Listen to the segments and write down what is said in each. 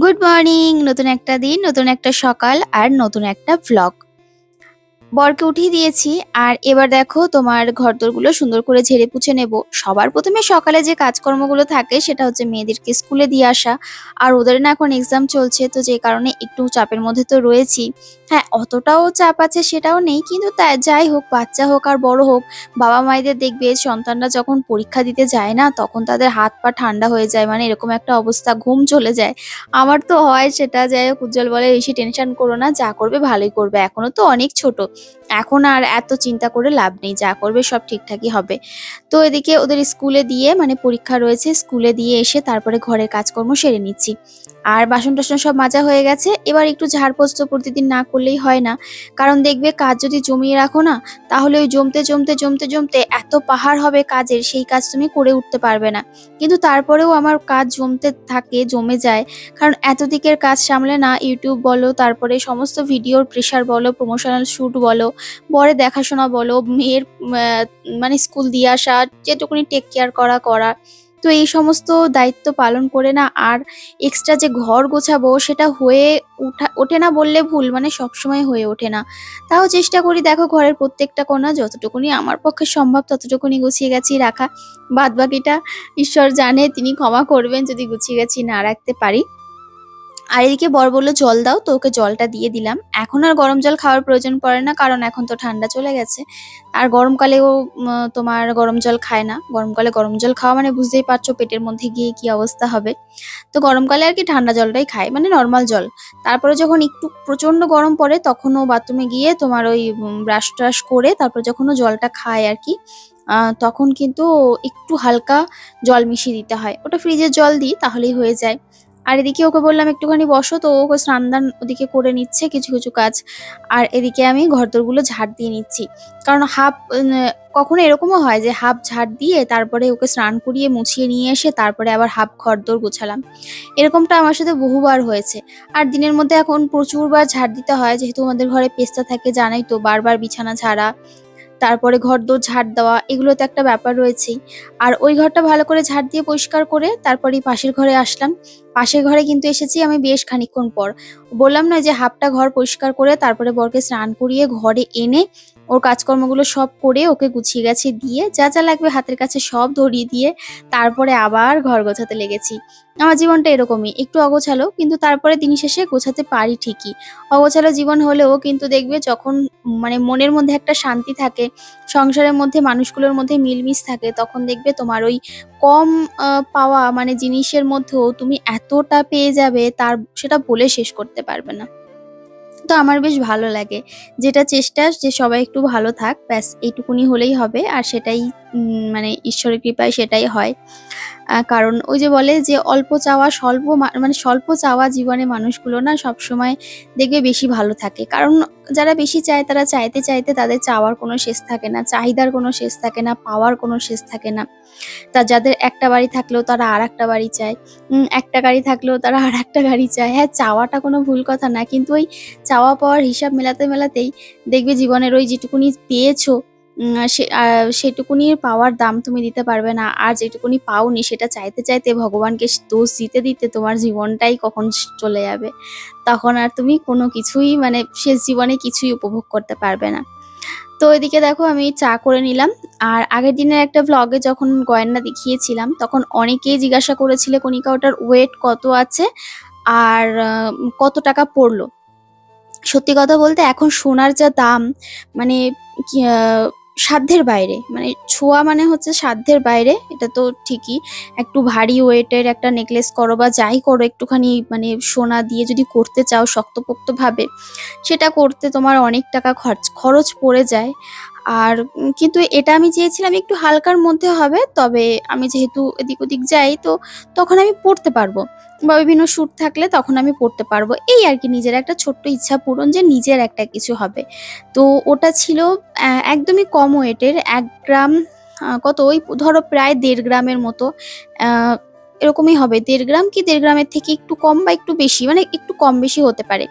Good morning. নতুন একটা দিন, নতুন একটা সকাল আর নতুন একটা ভ্লগ। বরকে উঠিয়ে দিয়েছি আর এবার দেখো তোমার ঘরদোরগুলো সুন্দর করে ঝেড়ে পুছে নেব। সবার প্রথমে সকালে যে কাজকর্মগুলো থাকে সেটা হচ্ছে মেয়েদেরকে স্কুলে দিয়ে আসা। আর ওদের না এখন এক্সাম চলছে, তো যে কারণে একটু চাপের মধ্যে তো রয়েছি। হ্যাঁ, অতটাও চাপ আছে সেটাও নেই, কিন্তু তা যাই হোক, বাচ্চা হোক আর বড় হোক, বাবা মায়েদের দেখবে সন্তানরা যখন পরীক্ষা দিতে যায় না, তখন তাদের হাত পা ঠান্ডা হয়ে যায়, মানে এরকম একটা অবস্থা, ঘুম চলে যায়। আমার তো হয় সেটা। যাই হোক, উজ্জ্বল বলে বেশি টেনশন করো না, যা করবে ভালোই করবে, এখনো তো অনেক ছোট, এখন আর এত চিন্তা করে লাভ নেই, যা করবে সব ঠিকঠাকই হবে। তো এদিকে ওদের স্কুলে দিয়ে, মানে পরীক্ষা রয়েছে, স্কুলে দিয়ে এসে তারপরে ঘরের কাজকর্ম সেরে নিচ্ছি। আর বাসন টাসন সব মাজা হয়ে গেছে, এবার একটু ঝাড়পোছ তো প্রতিদিন না করলেই হয় না। কারণ দেখবে কাজ যদি জমিয়ে রাখো না, তাহলে ওই জমতে জমতে জমতে জমতে এত পাহাড় হবে কাজের, সেই কাজ তুমি করে উঠতে পারবে না। কিন্তু তারপরেও আমার কাজ জমতে থাকে, জমে যায়। কারণ এত দিকের কাজ সামলে না, ইউটিউব বলো, তারপরে সমস্ত ভিডিওর প্রেশার বলো, প্রমোশনাল শ্যুট বলো, বরের দেখাশোনা বলো, মেয়ের মানে স্কুল দিয়ে আসা, যেটুকুনি টেক কেয়ার করা। তো এই সমস্ত দায়িত্ব পালন করে না, আর এক্সট্রা যে ঘর গোছাবো সেটা হয়ে ওঠে না বললে ভুল, মানে সবসময় হয়ে ওঠে না। তাও চেষ্টা করি, দেখো ঘরের প্রত্যেকটা কোণা যতটুকুনি আমার পক্ষে সম্ভব ততটুকুনি গুছিয়ে গাছিয়ে রাখা। বাদ বাকিটা ঈশ্বর জানে, তিনি ক্ষমা করবেন যদি গুছিয়ে গাছিয়ে না রাখতে পারি। আর এদিকে বর বলল জল দাও, তো ওকে জলটা দিয়ে দিলাম। এখন আর গরম জল খাওয়ার প্রয়োজন পড়ে না, কারণ এখন তো ঠান্ডা চলে গেছে। আর গরমকালেও তোমার গরম জল খায় না। গরমকালে গরম জল খাওয়া মানে বুঝতেই পারছো পেটের মধ্যে গিয়ে কি অবস্থা হবে। তো গরমকালে আর কি ঠান্ডা জলটাই খায়, মানে নর্মাল জল। তারপরে যখন একটু প্রচন্ড গরম পড়ে, তখন ও বাথরুমে গিয়ে তোমার ওই ব্রাশ ট্রাশ করে তারপর যখন ও জলটা খায় আর কি, তখন কিন্তু একটু হালকা জল মিশিয়ে দিতে হয়, ওটা ফ্রিজের জল দিই তাহলেই হয়ে যায়। আর এদিকে ওকে বললাম একটুখানি বসো, তো ওকে স্নান দান ওদিকে করে নিচ্ছে কিছু কিছু কাজ। আর এদিকে আমি ঘরদোরগুলো ঝাড় দিয়ে নিচ্ছি। কারণ কখনো এরকমও হয় যে হাফ ঝাড় দিয়ে তারপরে ওকে স্নান করিয়ে মুছিয়ে নিয়ে এসে তারপরে আবার হাফ ঘরদোর গোছালাম। এরকমটা আমার সাথে বহুবার হয়েছে। আর দিনের মধ্যে এখন প্রচুরবার ঝাড় দিতে হয়, যেহেতু আমাদের ঘরে পেস্তা থাকে, জানাই তো, বারবার বিছানা ঝাড়া, তারপরে ঘরদোর ঝাড় দেওয়া, এগুলো তো একটা ব্যাপার রয়েছেই। আর ওই ঘরটা ভালো করে ঝাড় দিয়ে পরিষ্কার করে তারপরেই পাশের ঘরে আসলাম। পাশের ঘরে কিন্তু এসেছি আমি বেশ খানিকক্ষণ পর। বললাম না যে হাফটা ঘর পরিষ্কার করে তারপরে বরকে স্নান করিয়ে ঘরে এনে ওর কাজকর্মগুলো সব করে ওকে গুছিয়ে গাছিয়ে দিয়ে যা যা লাগবে হাতের কাছে সব ধরিয়ে দিয়ে তারপরে আবার ঘর গোছাতে লেগেছি। আমার জীবনটা এরকমই, একটু অগোছালো, কিন্তু তারপরে দিন শেষে গোছাতে পারি ঠিকই। অগোছালো জীবন হলেও কিন্তু দেখবে যখন মানে মনের মধ্যে একটা শান্তি থাকে, সংসারের মধ্যে মানুষগুলোর মধ্যে মিলমিশ থাকে, তখন দেখবে তোমার ওই কম পাওয়া মানে জিনিসের মধ্যেও তুমি এতটা পেয়ে যাবে, সেটা বলে শেষ করতে পারবে না। তো আমার বেশ ভালো লাগে। যেটা চেষ্টা যে সবাই একটু ভালো থাক, ব্যাস এইটুকুনি হলেই হবে। আর সেটাই মানে ঈশ্বরের কৃপায় সেটাই হয়। কারণ ওই যে বলে যে অল্প চাওয়া মানে স্বল্প চাওয়া জীবনে মানুষগুলো না সবসময় দেখবে বেশি ভালো থাকে। কারণ যারা বেশি চায় তারা চাইতে চাইতে তাদের চাওয়ার কোনো শেষ থাকে না, চাহিদার কোনো শেষ থাকে না, পাওয়ার কোনো শেষ থাকে না। যাদের একটা বাড়ি থাকলেও তারা আরেকটা বাড়ি চায়। একটা গাড়ি থাকলেও তারা আরেকটা গাড়ি চায়। হ্যাঁ, চাওয়াটা কোনো ভুল কথা না। কিন্তু ওই চাওয়া পাওয়ার হিসাব মেলাতে মেলাতেই দেখবে জীবনের ওই যেটুকুনি পেয়েছো, সেটুকুনির পাওয়ার দাম তুমি দিতে পারবে না। আর যেটুকুনি পাওনি সেটা চাইতে চাইতে ভগবানকে দোষ দিতে দিতে তোমার জীবনটাই কখন চলে যাবে। তখন আর তুমি কোনো কিছুই, মানে শেষ জীবনে কিছুই উপভোগ করতে পারবে না। তো এদিকে দেখো আমি চা করে নিলাম। আর আগের দিনের একটা ভ্লগে যখন গয়না দেখিয়েছিলাম, তখন অনেকেই জিজ্ঞাসা করেছিলে কণিকা ওটার ওয়েট কত আছে আর কত টাকা পড়লো। সত্যি কথা বলতে এখন সোনার যা দাম, মানে কি সাধ্যের বাইরে, মানে ছোঁয়া মানে হচ্ছে সাধ্যের বাইরে, এটা তো ঠিকই। একটু ভারী ওয়েটের একটা নেকলেস করো বা যাই করো, একটুখানি মানে সোনা দিয়ে যদি করতে চাও শক্তপোক্ত ভাবে, সেটা করতে তোমার অনেক টাকা খরচ পড়ে যায়। আর কিন্তু এটা আমি চেয়েছিলাম একটু হালকার মধ্যে হবে, তবে আমি যেহেতু এদিক ওদিক যাই, তো তখন আমি পড়তে পারবো, বা বিভিন্ন শ্যুট থাকলে তখন আমি পড়তে পারবো, এই আর কি নিজের একটা ছোট্ট ইচ্ছা পূরণ, যে নিজের একটা কিছু হবে। তো ওটা ছিল একদমই কম ওয়েটের, 1 গ্রাম, কত ওই ধরো প্রায় 1.5 গ্রামের মতো, আহ, এরকমই হবে, 1.5 গ্রাম কি 1.5 গ্রামের থেকে একটু কম বা একটু বেশি, মানে একটু কম বেশি হতে পারে।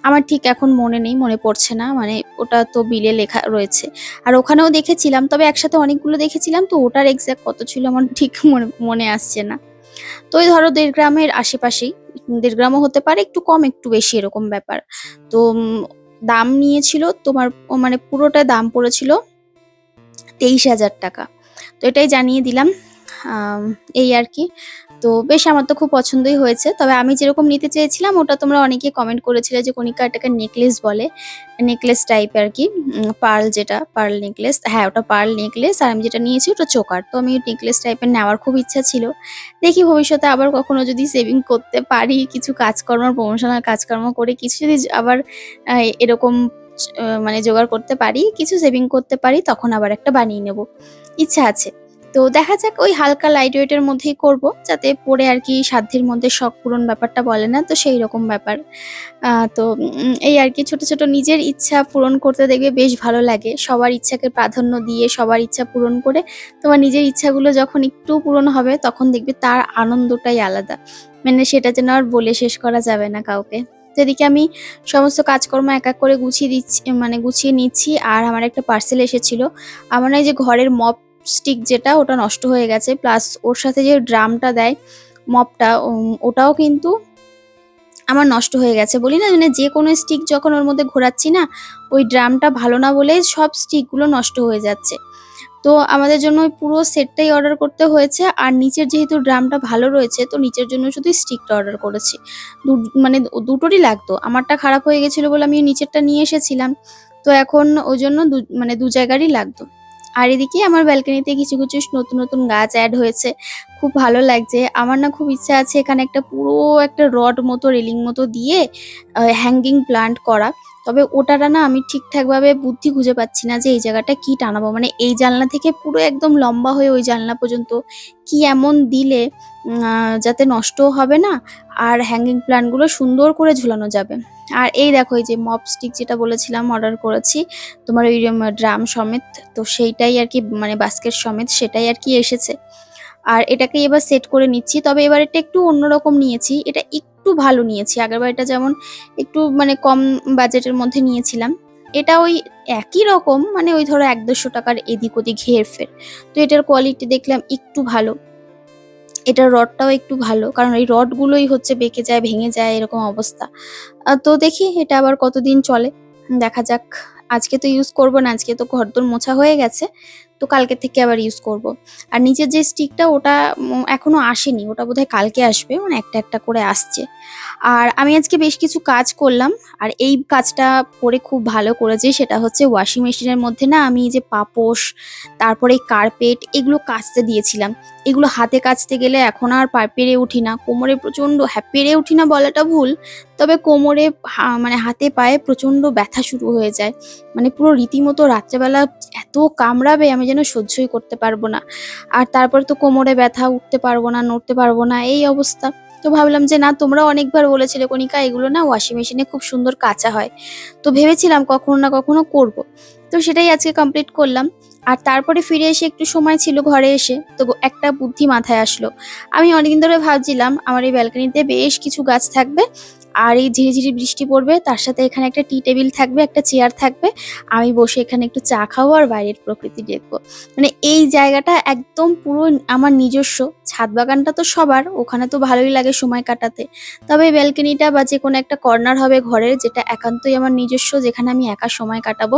আমার ঠিক এখন মনে নেই, মনে পড়ছে না, মানে ওটা তো বিলে লেখা রয়েছে। আর ওখানেও দেখেছিলাম, তবে একসাথে অনেকগুলো দেখেছিলাম, তো ওটার এক্সাক্ট কত ছিল আমার ঠিক মনে মনে আসছে না। তো ওই ধরো 1.5 গ্রামের আশেপাশেই 1.5 গ্রামও হতে পারে, একটু কম একটু বেশি এরকম ব্যাপার। তো দাম নিয়েছিল তোমার, মানে পুরোটা দাম পড়েছিল 23,000 টাকা। তো এটাই জানিয়ে দিলাম, এই আর কি। তো বেশ আমার তো খুব পছন্দই হয়েছে। তবে আমি যেরকম নিতে চেয়েছিলাম ওটা তোমরা অনেকেই কমেন্ট করেছিলে যে কণিকা এটাকে নেকলেস বলে, নেকলেস টাইপ আর কি, পার্ল, যেটা পার্ল নেকলেস, হ্যাঁ ওটা পার্ল নেকলেস। আর আমি যেটা নিয়েছি ওটা চোকার। তো আমি নেকলেস টাইপের নেওয়ার খুব ইচ্ছা ছিল। দেখি ভবিষ্যতে আবার কখনো যদি সেভিং করতে পারি, কিছু কাজকর্ম, প্রমোশনাল কাজকর্ম করে কিছু যদি আবার এরকম মানে জোগাড় করতে পারি, কিছু সেভিং করতে পারি, তখন আবার একটা বানিয়ে নেব, ইচ্ছা আছে। তো দেখা যাক, ওই হালকা লাইট ওয়েটের মধ্যেই করব, যাতে পরে আর কি সাধ্যের মধ্যে শখ পূরণ ব্যাপারটা বলে না, তো সেই রকম ব্যাপার। তো এই আর কি, ছোট ছোট নিজের ইচ্ছা পূরণ করতে দেখবে বেশ ভালো লাগে। সবার ইচ্ছাকে প্রাধান্য দিয়ে সবার ইচ্ছা পূরণ করে তোমার নিজের ইচ্ছাগুলো যখন একটু পূরণ হবে, তখন দেখবে তার আনন্দটাই আলাদা। মানে সেটা যেন আর বলে শেষ করা যাবে না কাউকে। তো এদিকে আমি সমস্ত কাজকর্ম এক এক করে গুছিয়ে দিচ্ছি, মানে গুছিয়ে নিচ্ছি। আর আমার একটা পার্সেল এসেছিল। আমার এই যে ঘরের মপ স্টিক যেটা, ওটা নষ্ট হয়ে গেছে, প্লাস ওর সাথে যে ড্রামটা দেয় মপটা, ওটাও কিন্তু আমার নষ্ট হয়ে গেছে। বলি না, মানে যে কোনো স্টিক যখন ওর মধ্যে ঘোরাচ্ছি না, ওই ড্রামটা ভালো না বলে সব স্টিকগুলো নষ্ট হয়ে যাচ্ছে। তো আমাদের জন্য ওই পুরো সেটটাই অর্ডার করতে হয়েছে। আর নিচের যেহেতু ড্রামটা ভালো রয়েছে, তো নিচের জন্য শুধু স্টিকটা অর্ডার করেছি। মানে দুটোরই লাগতো, আমারটা খারাপ হয়ে গেছিলো বলে আমি নিচেরটা নিয়ে এসেছিলাম। তো এখন ওই জন্য মানে দু জায়গারই লাগতো। আর এদিকে আমার ব্যালকনিতে কিছু কিছু নতুন নতুন গাছ অ্যাড হয়েছে, খুব ভালো লাগছে। আমার না খুব ইচ্ছা আছে এখানে একটা পুরো একটা রড মতো, রেলিং মতো দিয়ে হ্যাঙ্গিং প্লান্ট করা। তবে ওটাটা না আমি ঠিকঠাকভাবে বুদ্ধি খুঁজে পাচ্ছি না যে এই জায়গাটা কি টানাবো, মানে এই জানলা থেকে পুরো একদম লম্বা হয়ে ওই জানলা পর্যন্ত কি এমন দিলে যাতে নষ্টও হবে না, আর হ্যাঙ্গিং প্লান্টগুলো সুন্দর করে ঝুলানো যাবে। আর এই দেখো, এই যে মপ স্টিক যেটা বলেছিলাম অর্ডার করেছি তোমার, ওই ড্রাম সমেত, তো সেইটাই আর কি, মানে বাস্কেট সমেত সেটাই আর কি এসেছে। আর এটাকে এবার সেট করে নিচ্ছি। তবে এবার এটা একটু অন্যরকম নিয়েছি, এটা একটু ভালো নিয়েছি। আগেরবার এটা যেমন একটু মানে কম বাজেটের মধ্যে নিয়েছিলাম, এটা ওই একই রকম, মানে ওই ধরো 100-150 টাকার এদিক ওদিক হেরফের। তো এটার কোয়ালিটি দেখলাম একটু ভালো, এটার রডটাও একটু ভালো, কারণ এই রডগুলোই হচ্ছে বেঁকে যায়, ভেঙে যায়, এরকম অবস্থা। তো দেখি এটা আবার কতদিন চলে, দেখা যাক। আজকে তো ইউজ করব না, আজকে তো ঘরদোর মোছা হয়ে গেছে, তো কালকে থেকে আবার ইউজ করব। আর নিচের যে স্টিকটা, ওটা এখনো আসেনি, ওটা বোধহয় কালকে আসবে, মানে একটা একটা করে আসছে। আর আমি আজকে বেশ কিছু কাজ করলাম, আর এই কাজটা করে খুব ভালো করেছি। সেটা হচ্ছে ওয়াশিং মেশিনের মধ্যে না আমি এই যে পাপোশ, তারপরে কার্পেট, এগুলো কাচতে দিয়েছিলাম। এগুলো হাতে কাচতে গেলে এখন আর পেরে উঠি না, কোমরে প্রচণ্ড, হ্যাঁ পেরে উঠি না বলাটা ভুল, তবে কোমরে মানে হাতে পায়ে প্রচণ্ড ব্যথা শুরু হয়ে যায়। মানে পুরো রীতিমতো রাত্রেবেলা এত কামড়াবে, আমি যেন সহ্যই করতে পারবো না। আর তারপর তো কোমরে ব্যথা, উঠতে পারবো না, নড়তে পারবো না, এই অবস্থা। তো ভাবলাম যে না, তোমরা অনেকবার বলেছিলে কণিকা এগুলো না ওয়াশিং মেশিনে খুব সুন্দর কাচা হয়, তো ভেবেছিলাম কখনো না কখনো করব। তো সেটাই আজকে কমপ্লিট করলাম। আর তারপরে ফিরে এসে একটু সময় ছিল ঘরে এসে, তো একটা বুদ্ধি মাথায় আসলো। আমি অনেকদিন ধরে ভাবছিলাম আমার এই ব্যালকনিতে বেশ কিছু গাছ থাকবে, আর এই ঝিরিঝিরি বৃষ্টি পড়বে, তার সাথে এখানে একটা টি টেবিল থাকবে, একটা চেয়ার থাকবে, আমি বসে এখানে একটু চা খাবো আর বাইরের প্রকৃতি দেখবো। মানে এই জায়গাটা একদম পুরো আমার নিজস্ব। ছাদ বাগানটা তো সবার, ওখানে তো ভালোই লাগে সময় কাটাতে। তবে ব্যালকনিটা বা যে কোনো একটা কর্নার হবে ঘরের, যেটা একান্তই আমার নিজস্ব, যেখানে আমি একা সময় কাটাবো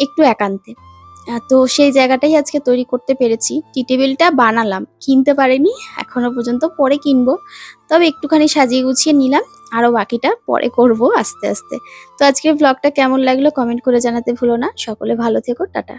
একটু একান্তে। তো সেই জায়গাটাই আজকে তৈরি করতে পেরেছি। টি টেবিলটা বানালাম, কিনতে পারিনি এখনো পর্যন্ত, পরে কিনবো। তবে একটুখানি সাজিয়ে গুছিয়ে নিলাম, আরো বাকিটা পরে করব আস্তে আস্তে। তো আজকের ব্লগটা কেমন লাগলো কমেন্ট করে জানাতে ভুলো না। সকলে ভালো থেকো, টাটা।